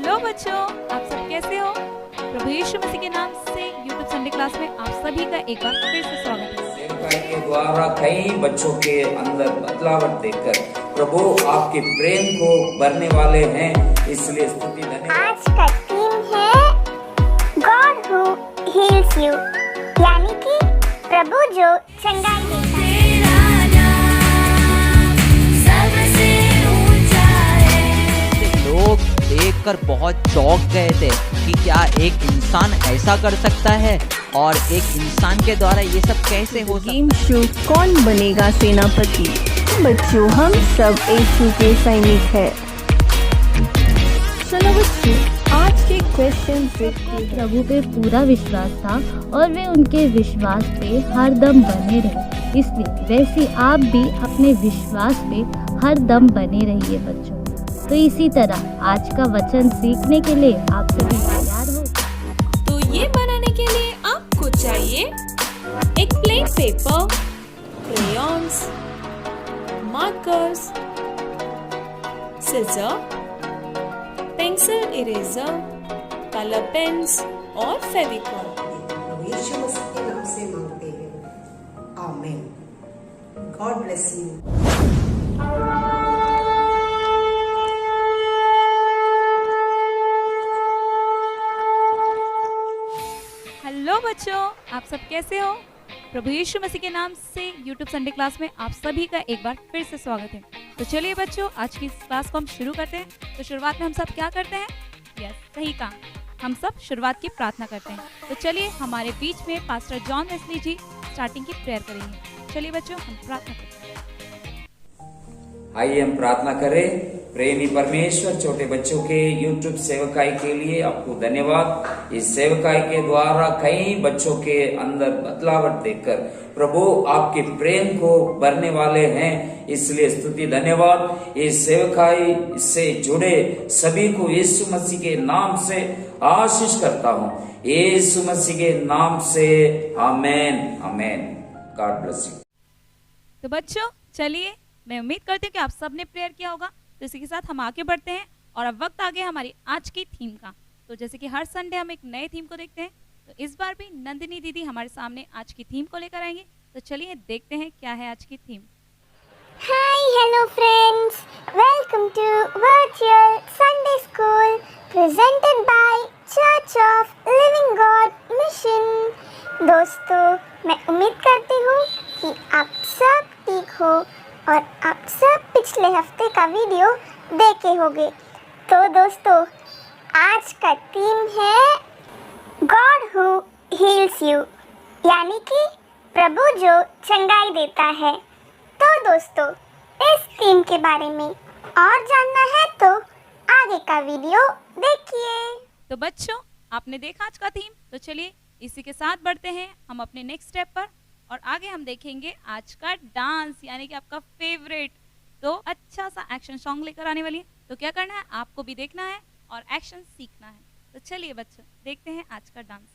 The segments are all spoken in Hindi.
हेलो बच्चों, आप सब कैसे हो? प्रभु यीशु मसीह के नाम से यूट्यूब संडे क्लास में आप सभी का एक बार फिर से स्वागत है। सेवकाई के द्वारा कई बच्चों के अंदर बदलावट देखकर प्रभु आपके प्रेम को भरने वाले हैं, इसलिए स्तुति धन्यवाद। आज का थीम है गॉड हु हील्स यू, यानी कि प्रभु जो चंगाई देता है। लोग देखकर बहुत चौंक गए थे कि क्या एक इंसान ऐसा कर सकता है और एक इंसान के द्वारा ये सब कैसे हो सकता है। गेम शो कौन बनेगा सेनापति। बच्चों, हम सब यीशु के सैनिक हैं। चलो बच्चों, आज के क्वेश्चन प्रभु पे पूरा विश्वास था और वे उनके विश्वास पे हर दम बने रहे, इसलिए वैसे आप भी अपने विश्वास पे हर दम बने रहिए बच्चों। तो इसी तरह आज का वचन सीखने के लिए आप सभी तैयार हो? तो ये बनाने के लिए आपको चाहिए एक plain paper, crayons, markers, scissor, pencil eraser, colour pens और फेविकॉल। यीशु मसीह के नाम से मांगते हैं, आमीन। God bless you. हेलो बच्चों, आप सब कैसे हो? प्रभु यीशु मसीह के नाम से यूट्यूब संडे क्लास में आप सभी का एक बार फिर से स्वागत है। तो चलिए बच्चों, आज की इस क्लास को हम शुरू करते हैं। तो शुरुआत में हम सब क्या करते हैं? यस, सही कहा, हम सब शुरुआत की प्रार्थना करते हैं। तो चलिए हमारे बीच में पास्टर जॉन वेस्ली जी स्टार्टिंग की प्रेयर करेंगे। चलिए बच्चों, हम प्रार्थना करते हैं। आइए हम प्रार्थना करें। प्रेमी परमेश्वर, छोटे बच्चों के यूट्यूब सेवकाई के लिए आपको धन्यवाद। इस सेवकाई के द्वारा कई बच्चों के अंदर बदलावट देखकर प्रभु आपके प्रेम को भरने वाले हैं, इसलिए स्तुति धन्यवाद। इस सेवकाई से जुड़े सभी को यीशु मसीह के नाम से आशीष करता हूँ, यीशु मसीह के नाम से, amen amen. God bless you. तो बच्चों चलिए, मैं उम्मीद करती हूँ कि आप सब ने प्रेयर किया होगा। तो इसी के साथ हम आगे बढ़ते हैं और अब वक्त आ गया हमारी आज की थीम का। तो जैसे कि हर संडे हम एक नए थीम को देखते हैं, तो इस बार भी नंदिनी दीदी हमारे सामने आज की थीम को लेकर आएंगे। तो चलिए देखते हैं क्या है आज की theme. Hi hello friends, welcome to virtual Sunday school presented by church of living God mission. दोस्तों, मैं उम्मीद करती हूँ कि आप सब ठीक हो और आप सब पिछले हफ्ते का वीडियो देखे होंगे। तो दोस्तों, आज का थीम है गॉड हु हील्स यू, यानी कि प्रभु जो चंगाई देता है। तो दोस्तों, इस थीम के बारे में और जानना है तो आगे का वीडियो देखिए। तो बच्चों, आपने देखा आज का थीम। तो चलिए इसी के साथ बढ़ते हैं हम अपने नेक्स्ट स्टेप पर, और आगे हम देखेंगे आज का डांस, यानी कि आपका फेवरेट। तो अच्छा सा एक्शन सॉन्ग लेकर आने वाली है। तो क्या करना है, आपको भी देखना है और एक्शन सीखना है। तो चलिए बच्चों, देखते हैं आज का डांस।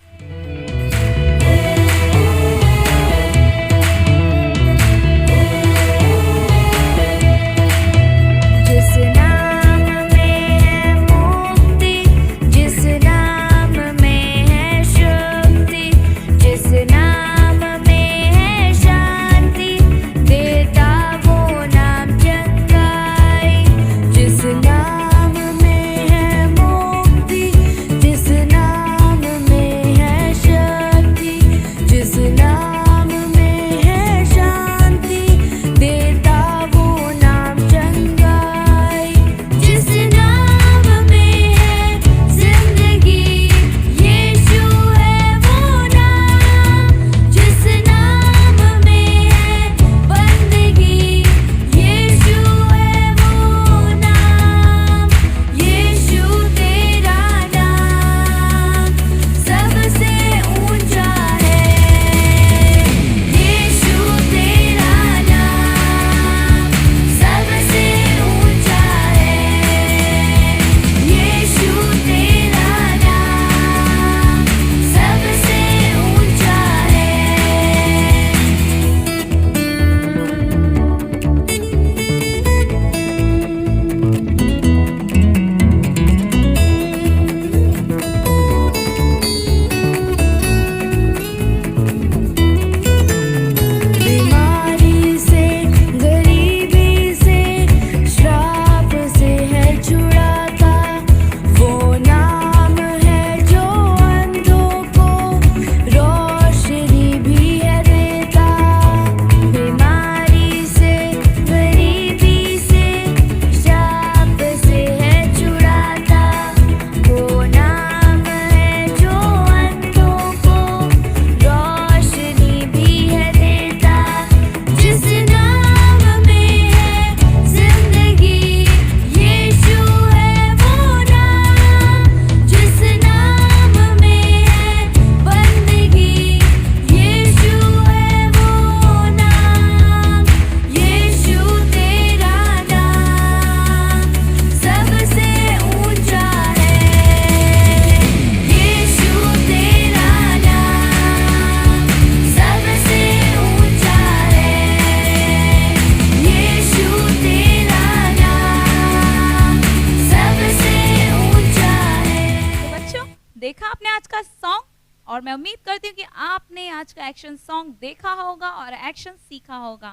और मैं उम्मीद करती हूँ कि आपने आज का एक्शन सॉन्ग देखा होगा और एक्शन सीखा होगा।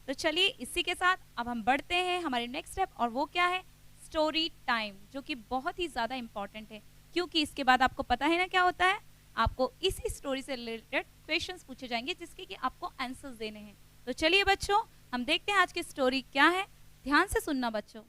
तो चलिए इसी के साथ अब हम बढ़ते हैं हमारे नेक्स्ट स्टेप, और वो क्या है, स्टोरी टाइम, जो कि बहुत ही ज़्यादा इंपॉर्टेंट है, क्योंकि इसके बाद आपको पता है ना क्या होता है, आपको इसी स्टोरी से रिलेटेड क्वेश्चंस पूछे जाएंगे जिसके कि आपको आंसर्स देने हैं। तो चलिए बच्चों, हम देखते हैं आज की स्टोरी क्या है। ध्यान से सुनना बच्चों।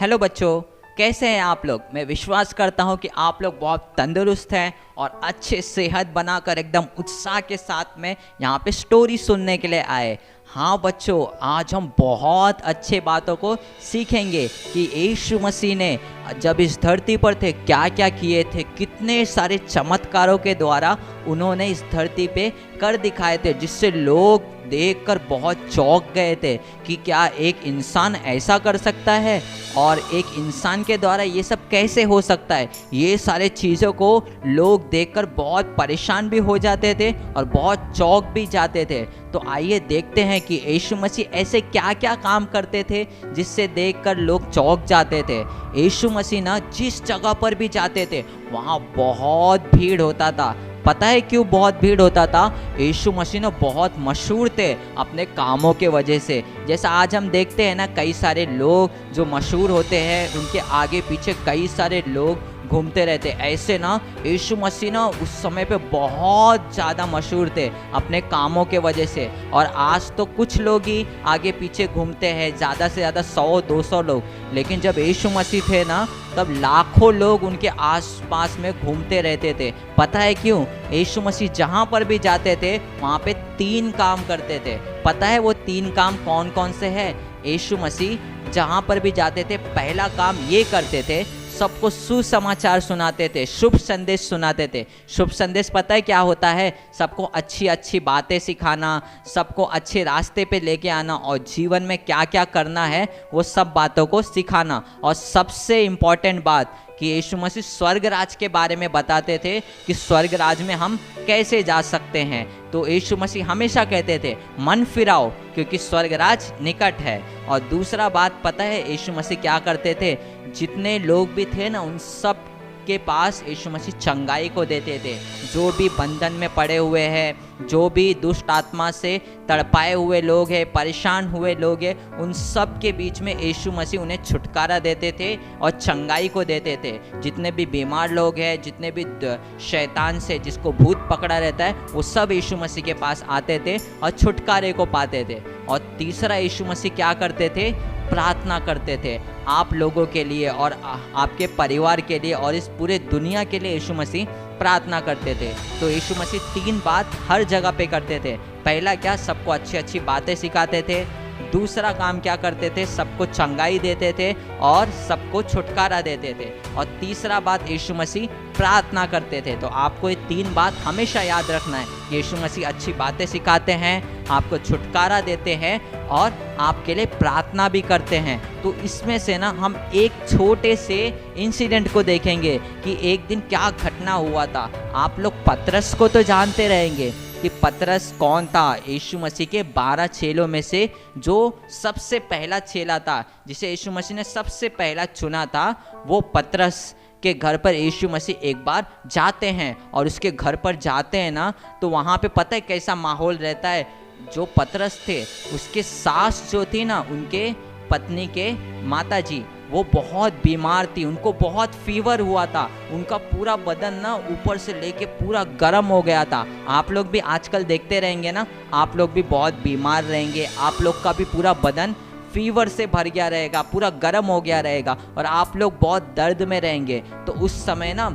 हेलो बच्चों, कैसे हैं आप लोग? मैं विश्वास करता हूं कि आप लोग बहुत तंदुरुस्त हैं और अच्छे सेहत बनाकर एकदम उत्साह के साथ में यहाँ पे स्टोरी सुनने के लिए आए। हाँ बच्चों, आज हम बहुत अच्छे बातों को सीखेंगे कि यीशु मसीह ने जब इस धरती पर थे क्या क्या किए थे, कितने सारे चमत्कारों के द्वारा उन्होंने इस धरती पे कर दिखाए थे, जिससे लोग देखकर बहुत चौंक गए थे कि क्या एक इंसान ऐसा कर सकता है और एक इंसान के द्वारा ये सब कैसे हो सकता है। ये सारे चीज़ों को लोग देखकर बहुत परेशान भी हो जाते थे और बहुत चौंक भी जाते थे। तो आइए देखते हैं कि यीशु मसीह ऐसे क्या क्या काम करते थे जिससे देखकर लोग चौंक जाते थे। यीशु मसीह ना जिस जगह पर भी जाते थे वहाँ बहुत भीड़ होता था। पता है क्यों बहुत भीड़ होता था? यीशु मसीह ना बहुत मशहूर थे अपने कामों के वजह से। जैसा आज हम देखते हैं ना, कई सारे लोग जो मशहूर होते हैं उनके आगे पीछे कई सारे लोग घूमते रहते। ऐसे ना यीशु मसीह ना उस समय पे बहुत ज़्यादा मशहूर थे अपने कामों के वजह से। और आज तो कुछ लोग ही आगे पीछे घूमते हैं, ज़्यादा से ज़्यादा 100-200 लोग। लेकिन जब यीशु मसीह थे ना, तब लाखों लोग उनके आसपास में घूमते रहते थे। पता है क्यों? यीशु मसीह जहाँ पर भी जाते थे वहाँ पे 3 काम करते थे। पता है वो 3 काम कौन कौन से हैं? यीशु मसीह जहाँ पर भी जाते थे पहला काम ये करते थे, सबको सुसमाचार सुनाते थे, शुभ संदेश सुनाते थे। शुभ संदेश पता है क्या होता है? सबको अच्छी अच्छी बातें सिखाना, सबको अच्छे रास्ते पे लेके आना और जीवन में क्या क्या करना है वो सब बातों को सिखाना। और सबसे इम्पॉर्टेंट बात कि यीशु मसीह स्वर्ग राज के बारे में बताते थे कि स्वर्ग राज में हम कैसे जा सकते हैं। तो यीशु मसीह हमेशा कहते थे मन फिराओ क्योंकि स्वर्ग राज निकट है। और दूसरा बात पता है यीशु मसीह क्या करते थे? जितने लोग भी थे ना उन सब के पास यीशु मसीह चंगाई को देते थे। जो भी बंधन में पड़े हुए हैं, जो भी दुष्ट आत्मा से तड़पाए हुए लोग हैं, परेशान हुए लोग हैं, उन सब के बीच में यीशु मसीह उन्हें छुटकारा देते थे और चंगाई को देते थे। जितने भी बीमार लोग हैं, जितने भी शैतान से जिसको भूत पकड़ा रहता है, वो सब यीशु मसीह के पास आते थे और छुटकारे को पाते थे। और तीसरा यीशु मसीह क्या करते थे? प्रार्थना करते थे आप लोगों के लिए और आपके परिवार के लिए और इस पूरे दुनिया के लिए यीशु मसीह प्रार्थना करते थे। तो यीशु मसीह 3 बात हर जगह पे करते थे। पहला क्या? सबको अच्छी अच्छी बातें सिखाते थे। दूसरा काम क्या करते थे? सबको चंगाई देते थे और सबको छुटकारा देते थे। और तीसरा बात यीशु मसीह प्रार्थना करते थे। तो आपको ये 3 बात हमेशा याद रखना है। यीशु मसीह अच्छी बातें सिखाते हैं, आपको छुटकारा देते हैं और आपके लिए प्रार्थना भी करते हैं। तो इसमें से ना हम एक छोटे से इंसिडेंट को देखेंगे कि एक दिन क्या घटना हुआ था। आप लोग पतरस को तो जानते रहेंगे कि पतरस कौन था? यीशु मसीह के 12 चेलों में से जो सबसे पहला चेला था, जिसे यीशु मसीह ने सबसे पहला चुना था। वो पतरस के घर पर यीशु मसीह एक बार जाते हैं और उसके घर पर जाते हैं ना, तो वहाँ पे पता है कैसा माहौल रहता है। जो पतरस थे उसके सास जो थी ना, उनके पत्नी के माताजी, वो बहुत बीमार थी, उनको बहुत फीवर हुआ था, उनका पूरा बदन ना ऊपर से लेके पूरा गर्म हो गया था। आप लोग भी आजकल देखते रहेंगे ना, आप लोग भी बहुत बीमार रहेंगे, आप लोग का भी पूरा बदन फीवर से भर गया रहेगा, पूरा गर्म हो गया रहेगा और आप लोग बहुत दर्द में रहेंगे। तो उस समय ना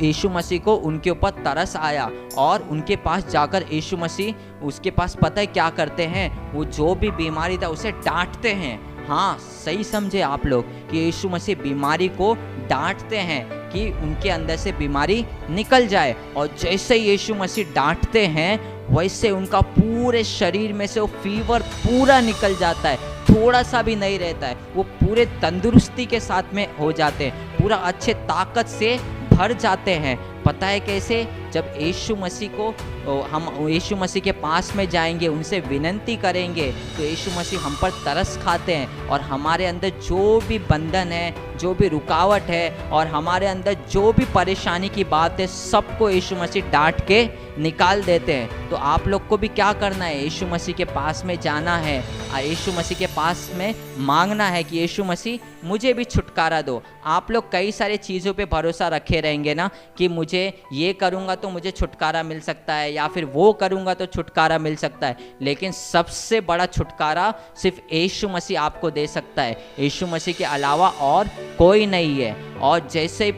यीशु मसीह को उनके ऊपर तरस आया और उनके पास जाकर यीशु मसीह उसके पास पता है क्या करते हैं? वो जो भी बीमारी था उसे डांटते हैं। हाँ, सही समझे आप लोग कि यीशु मसीह बीमारी को डांटते हैं कि उनके अंदर से बीमारी निकल जाए। और जैसे यीशु मसीह डांटते हैं वैसे उनका पूरे शरीर में से वो फीवर पूरा निकल जाता है, थोड़ा सा भी नहीं रहता है। वो पूरे तंदुरुस्ती के साथ में हो जाते हैं, पूरा अच्छे ताकत से भर जाते हैं। पता है कैसे? जब यीशु मसीह को हम यीशु मसीह के पास में जाएंगे, उनसे विनती करेंगे, तो यीशु मसीह हम पर तरस खाते हैं और हमारे अंदर जो भी बंधन है, जो भी रुकावट है और हमारे अंदर जो भी परेशानी की बात है, सबको यीशु मसीह डांट के निकाल देते हैं। तो आप लोग को भी क्या करना है? यीशु मसीह के पास में जाना है, यीशु मसीह के पास में मांगना है कि यीशु मसीह मुझे भी छुटकारा दो। आप लोग कई सारी चीज़ों पे भरोसा रखे रहेंगे ना कि मुझे ये करूँगा तो मुझे छुटकारा मिल सकता है या फिर वो करूँगा तो छुटकारा मिल सकता है, लेकिन सबसे बड़ा छुटकारा सिर्फ यीशु मसीह आपको दे सकता है। यीशु मसीह के अलावा और कोई नहीं है। और जैसे ही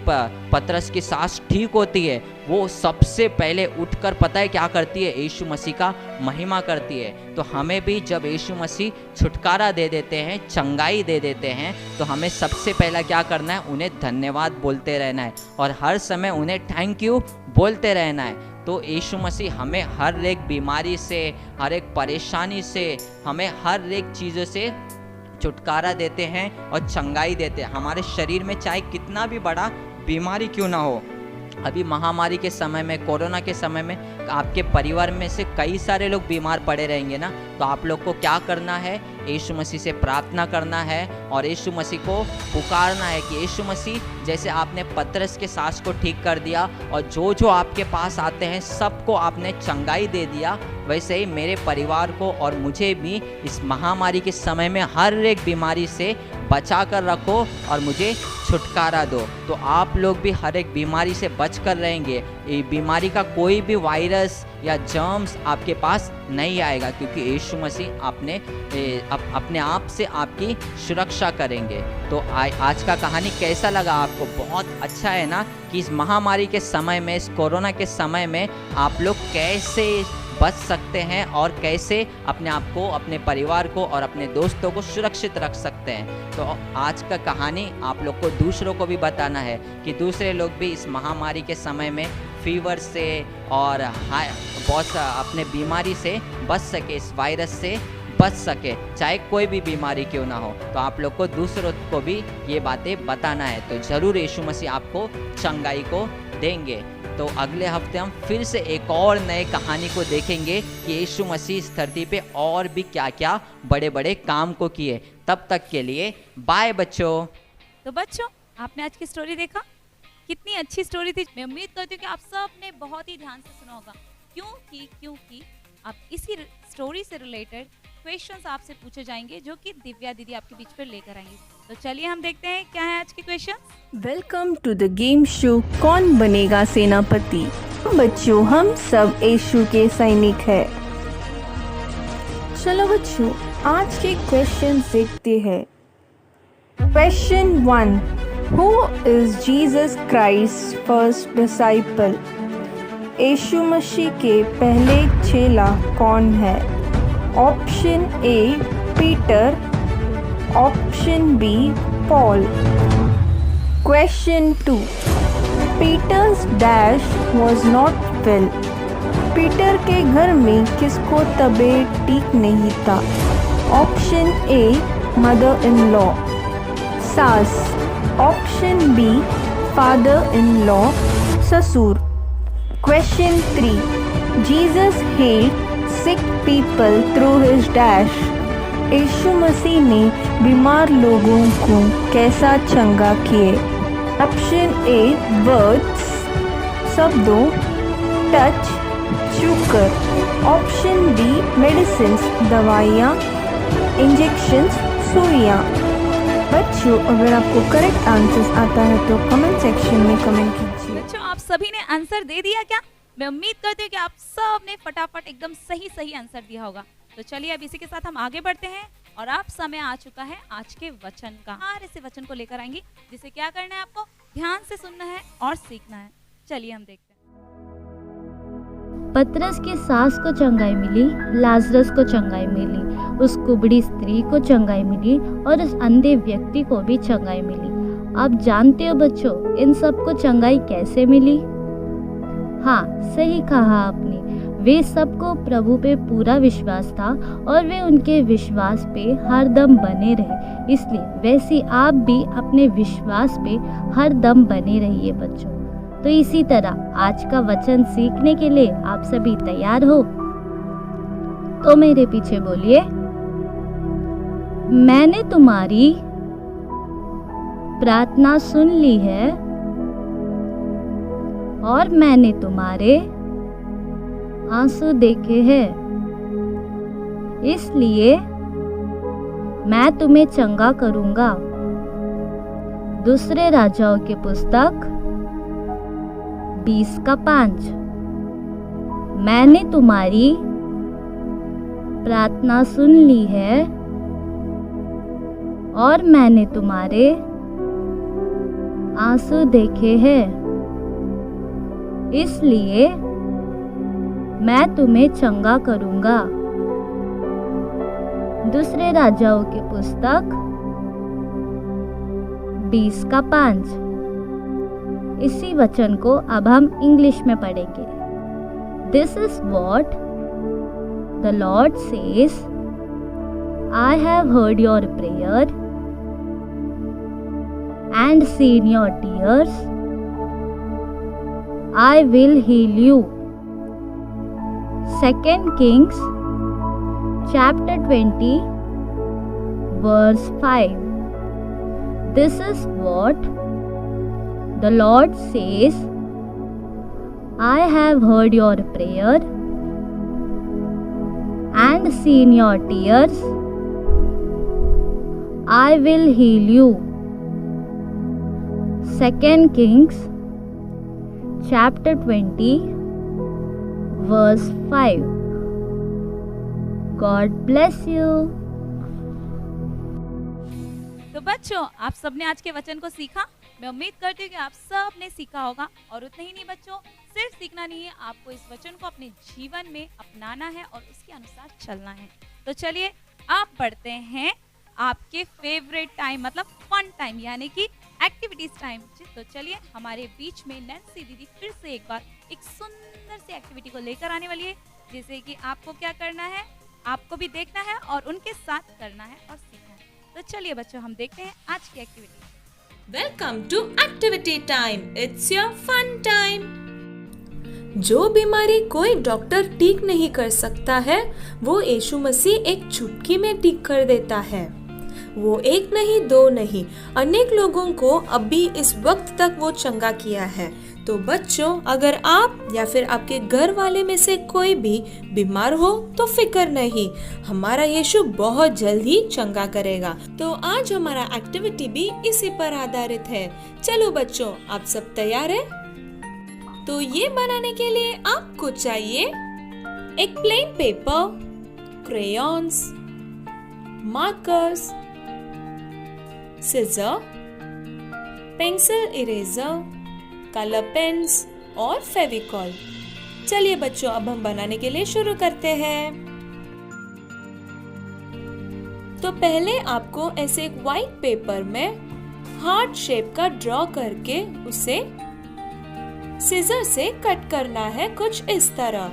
पतरस की सांस ठीक होती है, वो सबसे पहले उठकर पता है क्या करती है? यीशु मसीह का महिमा करती है। तो हमें भी जब यीशु मसीह छुटकारा दे देते हैं, चंगाई दे देते हैं, तो हमें सबसे पहला क्या करना है? उन्हें धन्यवाद बोलते रहना है और हर समय उन्हें थैंक यू बोलते रहना है। तो यीशु मसीह हमें हर एक बीमारी से, हर एक परेशानी से, हमें हर एक चीज़ों से छुटकारा देते हैं और चंगाई देते हैं। हमारे शरीर में चाहे कितना भी बड़ा बीमारी क्यों ना हो, अभी महामारी के समय में, कोरोना के समय में आपके परिवार में से कई सारे लोग बीमार पड़े रहेंगे ना, तो आप लोग को क्या करना है? यीशु मसीह से प्रार्थना करना है और यीशु मसीह को पुकारना है कि यीशु मसीह, जैसे आपने पतरस के सांस को ठीक कर दिया और जो जो आपके पास आते हैं सबको आपने चंगाई दे दिया, वैसे ही मेरे परिवार को और मुझे भी इस महामारी के समय में हर एक बीमारी से बचा कर रखो और मुझे छुटकारा दो। तो आप लोग भी हर एक बीमारी से बच कर रहेंगे। ये बीमारी का कोई भी वायरस या जर्म्स आपके पास नहीं आएगा, क्योंकि यीशु मसीह अपने आप से आपकी सुरक्षा करेंगे। तो आज का कहानी कैसा लगा आपको? बहुत अच्छा है ना कि इस महामारी के समय में, इस कोरोना के समय में आप लोग कैसे बच सकते हैं और कैसे अपने आप को, अपने परिवार को और अपने दोस्तों को सुरक्षित रख सकते हैं। तो आज का कहानी आप लोग को दूसरों को भी बताना है कि दूसरे लोग भी इस महामारी के समय में फीवर से और बहुत अपने बीमारी से बच सके, इस वायरस से बच सके, चाहे कोई भी बीमारी क्यों ना हो। तो आप लोग को दूसरों को भी ये बातें बताना है। तो ज़रूर यीशु मसीह आपको चंगाई को देंगे। तो अगले हफ्ते हम फिर से एक और नए कहानी को देखेंगे कि यीशु मसीह इस धरती पे और भी क्या क्या बड़े बड़े काम को किए। तब तक के लिए बाय बच्चों। तो बच्चों, आपने आज की स्टोरी देखा, कितनी अच्छी स्टोरी थी। मैं उम्मीद करती हूँ कि आप सब ने बहुत ही ध्यान से सुना होगा, क्योंकि आप इसी स्टोरी से रिलेटेड क्वेश्चंस आपसे पूछे जाएंगे जो कि दिव्या दीदी आपके बीच पर लेकर आएंगी। तो चलिए हम देखते हैं क्या है आज के questions. Welcome to the game show Kaun Banega सेनापति। बच्चों, हम सब यीशु के सैनिक हैं। चलो बच्चों, आज के क्वेश्चन देखते हैं। Question 1, who is Jesus Christ first disciple? यीशु मसीह के पहले चेला कौन है? Option A Peter, option B Paul. Question 2, Peter's dash was not well. Peter के घर में किसको तबीयत ठीक नहीं था? Option A mother in law, सास। Option B father in law, ससुर। Question 3, Jesus healed sick people through his dash। यीशु मसीह ने बीमार लोगों को कैसा चंगा किए? ऑप्शन ए वर्ड्स, शब्दों, टच, छूकर। ऑप्शन बी मेडिसिन्स, दवाइयाँ, इंजेक्शंस, सुइयाँ। बच्चों, अगर आपको करेक्ट आंसर्स आता है तो कमेंट सेक्शन में कमेंट कीजिए। बच्चों, आप सभी ने आंसर दे दिया क्या? मैं उम्मीद करती हूँ कि आप सब ने फटाफट एकदम सही आंसर दिया होगा। तो चलिए अब इसी के साथ हम आगे बढ़ते हैं और अब समय आ चुका है आज के वचन का। ऐसे वचन को लेकर आएंगे जिसे क्या करना है, आपको ध्यान से सुनना है और सीखना है। चलिए हम देखते हैं। पतरस की सास को चंगाई मिली, लाजरस को चंगाई मिली, उस कुबड़ी स्त्री को चंगाई मिली और उस अंधे व्यक्ति को भी चंगाई मिली। आप जानते हो बच्चों, इन सबको चंगाई कैसे मिली? हाँ, सही कहा आपने। वे सबको प्रभु पे पूरा विश्वास था और वे उनके विश्वास पे हर दम बने रहे। इसलिए वैसे आप भी अपने विश्वास पे हर दम बने रहिए बच्चों। तो इसी तरह आज का वचन सीखने के लिए आप सभी तैयार हो? तो मेरे पीछे बोलिए, मैंने तुम्हारी प्रार्थना सुन ली है और मैंने तुम्हारे आंसू देखे हैं, इसलिए मैं तुम्हें चंगा करूंगा। दूसरे राजाओं की पुस्तक 20:5। मैंने तुम्हारी प्रार्थना सुन ली है और मैंने तुम्हारे आंसू देखे हैं, इसलिए मैं तुम्हें चंगा करूंगा। दूसरे राजाओं की पुस्तक 20:5। इसी वचन को अब हम इंग्लिश में पढ़ेंगे। This is what the Lord says, I have heard your prayer and seen your tears. I will heal you. 2 Kings chapter 20 verse 5. This is what the Lord says, I have heard your prayer and seen your tears. I will heal you. 2 Kings chapter 20 verse 5. God bless you. तो बच्चों, आप सबने आज के वचन को सीखा। मैं उम्मीद करती हूँ कि आप सब ने सीखा होगा। और उतना ही नहीं बच्चों, सिर्फ सीखना नहीं है, आपको इस वचन को अपने जीवन में अपनाना है और उसके अनुसार चलना है। तो चलिए आप पढ़ते हैं आपके फेवरेट टाइम, मतलब फन टाइम, यानी कि एक्टिविटीज टाइम। तो चलिए, हमारे बीच में नैन्सी दीदी फिर से एक बार एक सुंदर सी एक्टिविटी को लेकर आने वाली है, जैसे कि आपको क्या करना है, आपको भी देखना है और उनके साथ करना है और सीखना है। तो चलिए बच्चों, हम देखते हैं आज की activity. Welcome to activity time, it's your fun time. जो बीमारी कोई डॉक्टर ठीक नहीं कर सकता है, वो यीशु मसीह एक चुटकी में ठीक कर देता है। वो एक नहीं, दो नहीं, अनेक लोगों को अभी इस वक्त तक वो चंगा किया है। तो बच्चों, अगर आप या फिर आपके घर वाले में से कोई भी बीमार हो तो फिक्र नहीं, हमारा यीशु बहुत जल्द ही चंगा करेगा। तो आज हमारा एक्टिविटी भी इसी पर आधारित है। चलो बच्चों, आप सब तैयार हैं? तो ये बनाने के लिए आपको चाहिए एक plain paper, crayons, markers, scissor, pencil eraser, colour pens और फेविकॉल। चलिए बच्चों, अब हम बनाने के लिए शुरू करते हैं। तो पहले आपको ऐसे एक व्हाइट पेपर में हार्ट शेप का ड्रॉ करके उसे सिजर से कट करना है, कुछ इस तरह।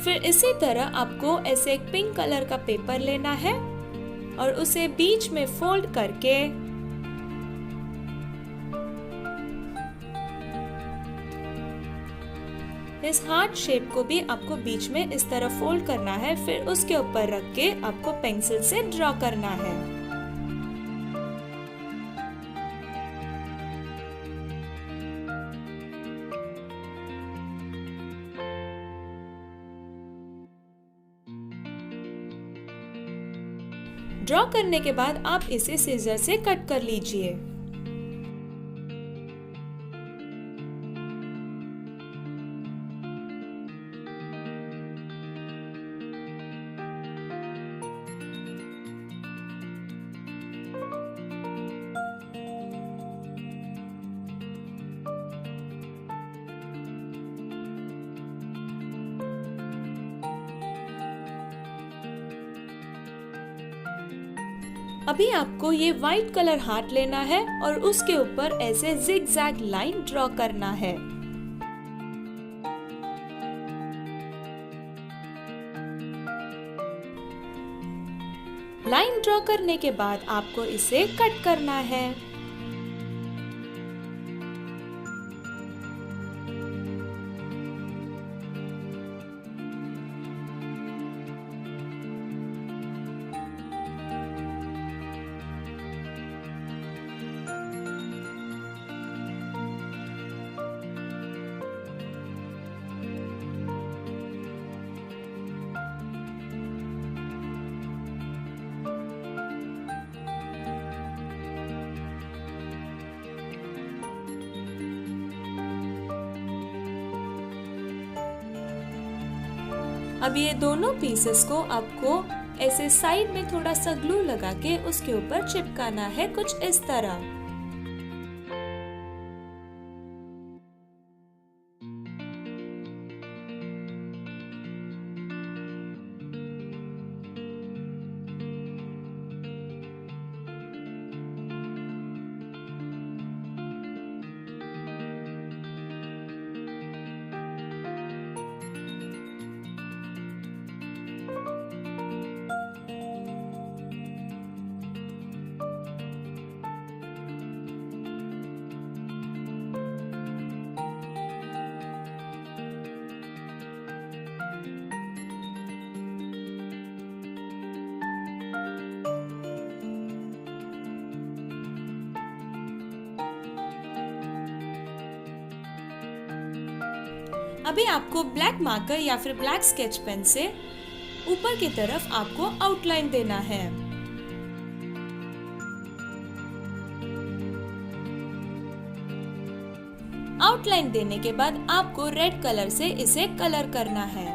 फिर इसी तरह आपको ऐसे एक पिंक कलर का पेपर लेना है और उसे बीच में फोल्ड करके इस हार्ट शेप को भी आपको बीच में इस तरह फोल्ड करना है। फिर उसके ऊपर रख के आपको पेंसिल से ड्रॉ करना है। ड्रॉ करने के बाद आप इसे सीजर से कट कर लीजिए। अभी आपको ये व्हाइट कलर हार्ट लेना है और उसके ऊपर ऐसे जिगजैग लाइन ड्रॉ करना है। लाइन ड्रॉ करने के बाद आपको इसे कट करना है। अब ये दोनों पीसेस को आपको ऐसे साइड में थोड़ा सा ग्लू लगा के उसके ऊपर चिपकाना है कुछ इस तरह। अभी आपको ब्लैक मार्कर या फिर ब्लैक स्केच पेन से ऊपर की तरफ आपको आउटलाइन देना है। आउटलाइन देने के बाद आपको रेड कलर से इसे कलर करना है।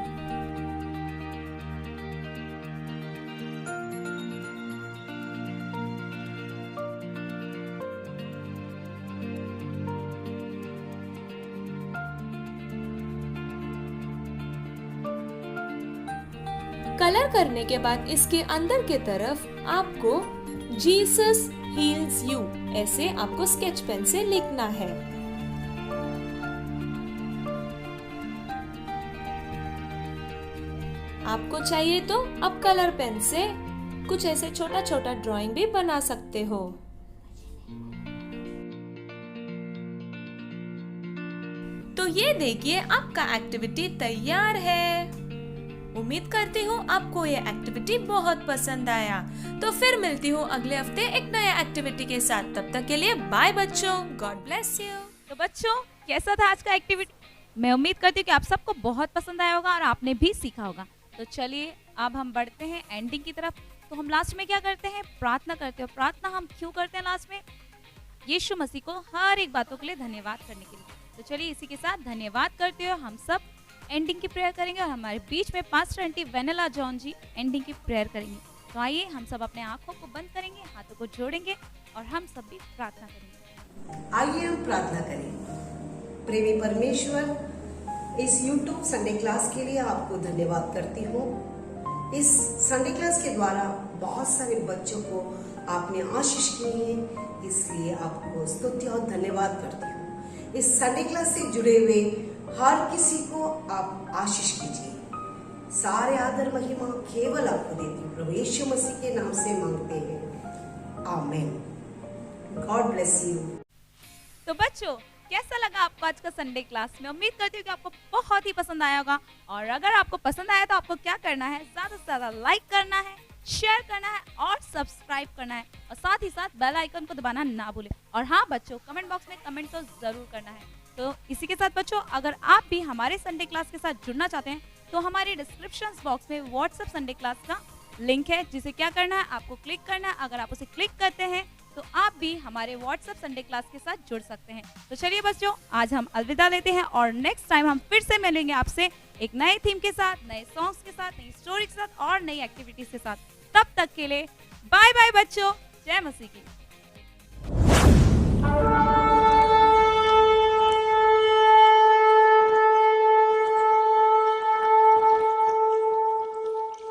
कलर करने के बाद इसके अंदर के तरफ आपको जीसस हील्स यू ऐसे आपको स्केच पेन से लिखना है। आपको चाहिए तो अब कलर पेन से कुछ ऐसे छोटा छोटा ड्राइंग भी बना सकते हो। तो ये देखिए आपका एक्टिविटी तैयार है। उम्मीद करती हूँ आपको ये एक्टिविटी बहुत पसंद आया। तो फिर मिलती हूँ अगले हफ्ते एक नया एक्टिविटी के साथ। तब तक के लिए बाय बच्चों, गॉड ब्लेस यू। तो बच्चों कैसा था आज का एक्टिविटी? मैं उम्मीद करती हूँ कि आप सबको बहुत पसंद आया होगा और आपने भी सीखा होगा। तो चलिए अब हम बढ़ते हैं एंडिंग की तरफ। तो हम लास्ट में क्या करते हैं? प्रार्थना करते हैं। प्रार्थना हम क्यों करते हैं लास्ट में? यीशु मसीह को हर एक बातों के लिए धन्यवाद करने के लिए। तो चलिए इसी के साथ धन्यवाद करते हुए हम सब एंडिंग की प्रेयर करेंगे और हमारे बीच में पास्टर आंटी वेनेला जॉन जी एंडिंग की प्रेयर करेंगे। तो आइए हम सब अपने आंखों को बंद करेंगे, हाथों को जोड़ेंगे और हम सब भी प्रार्थना करेंगे। आइए हम प्रार्थना करें। प्रेमी परमेश्वर, इस YouTube संडे क्लास के लिए आपको धन्यवाद करती हूँ। इस संडे क्लास के द्वारा बहुत सारे बच्चों को आपने आशीष की है, इसलिए आपको स्तुति और धन्यवाद करती हूँ। इस संडे क्लास से जुड़े हुए हर किसी को आप आशीष कीजिए। सारे आदर महिमा केवल आपको देती हूँ, प्रभु यीशु मसीह के नाम से मांगते हैं, आमीन। God bless you. तो बच्चों कैसा लगा आपको आज का संडे क्लास में? उम्मीद करती हूँ कि आपको बहुत ही पसंद आया होगा। और अगर आपको पसंद आया तो आपको क्या करना है? ज्यादा से ज्यादा लाइक करना है, शेयर करना है और सब्सक्राइब करना है और साथ ही साथ बेल आइकन को दबाना ना भूलें। और हाँ बच्चों, कमेंट बॉक्स में कमेंट तो जरूर करना है। तो इसी के साथ बच्चों, अगर आप भी हमारे संडे क्लास के साथ जुड़ना चाहते हैं तो हमारे डिस्क्रिप्शन बॉक्स में व्हाट्सएप संडे क्लास का लिंक है, जिसे क्या करना है? आपको क्लिक करना है। अगर आप उसे क्लिक करते हैं तो आप भी हमारे व्हाट्सएप संडे क्लास के साथ जुड़ सकते हैं। तो चलिए बच्चों, आज हम अलविदा लेते हैं और नेक्स्ट टाइम हम फिर से मिलेंगे आपसे एक नए थीम के साथ, नए सॉन्ग्स के साथ, नई स्टोरी के साथ और नई एक्टिविटीज के साथ। तब तक के लिए बाय बाय बच्चों, जय मसीह की।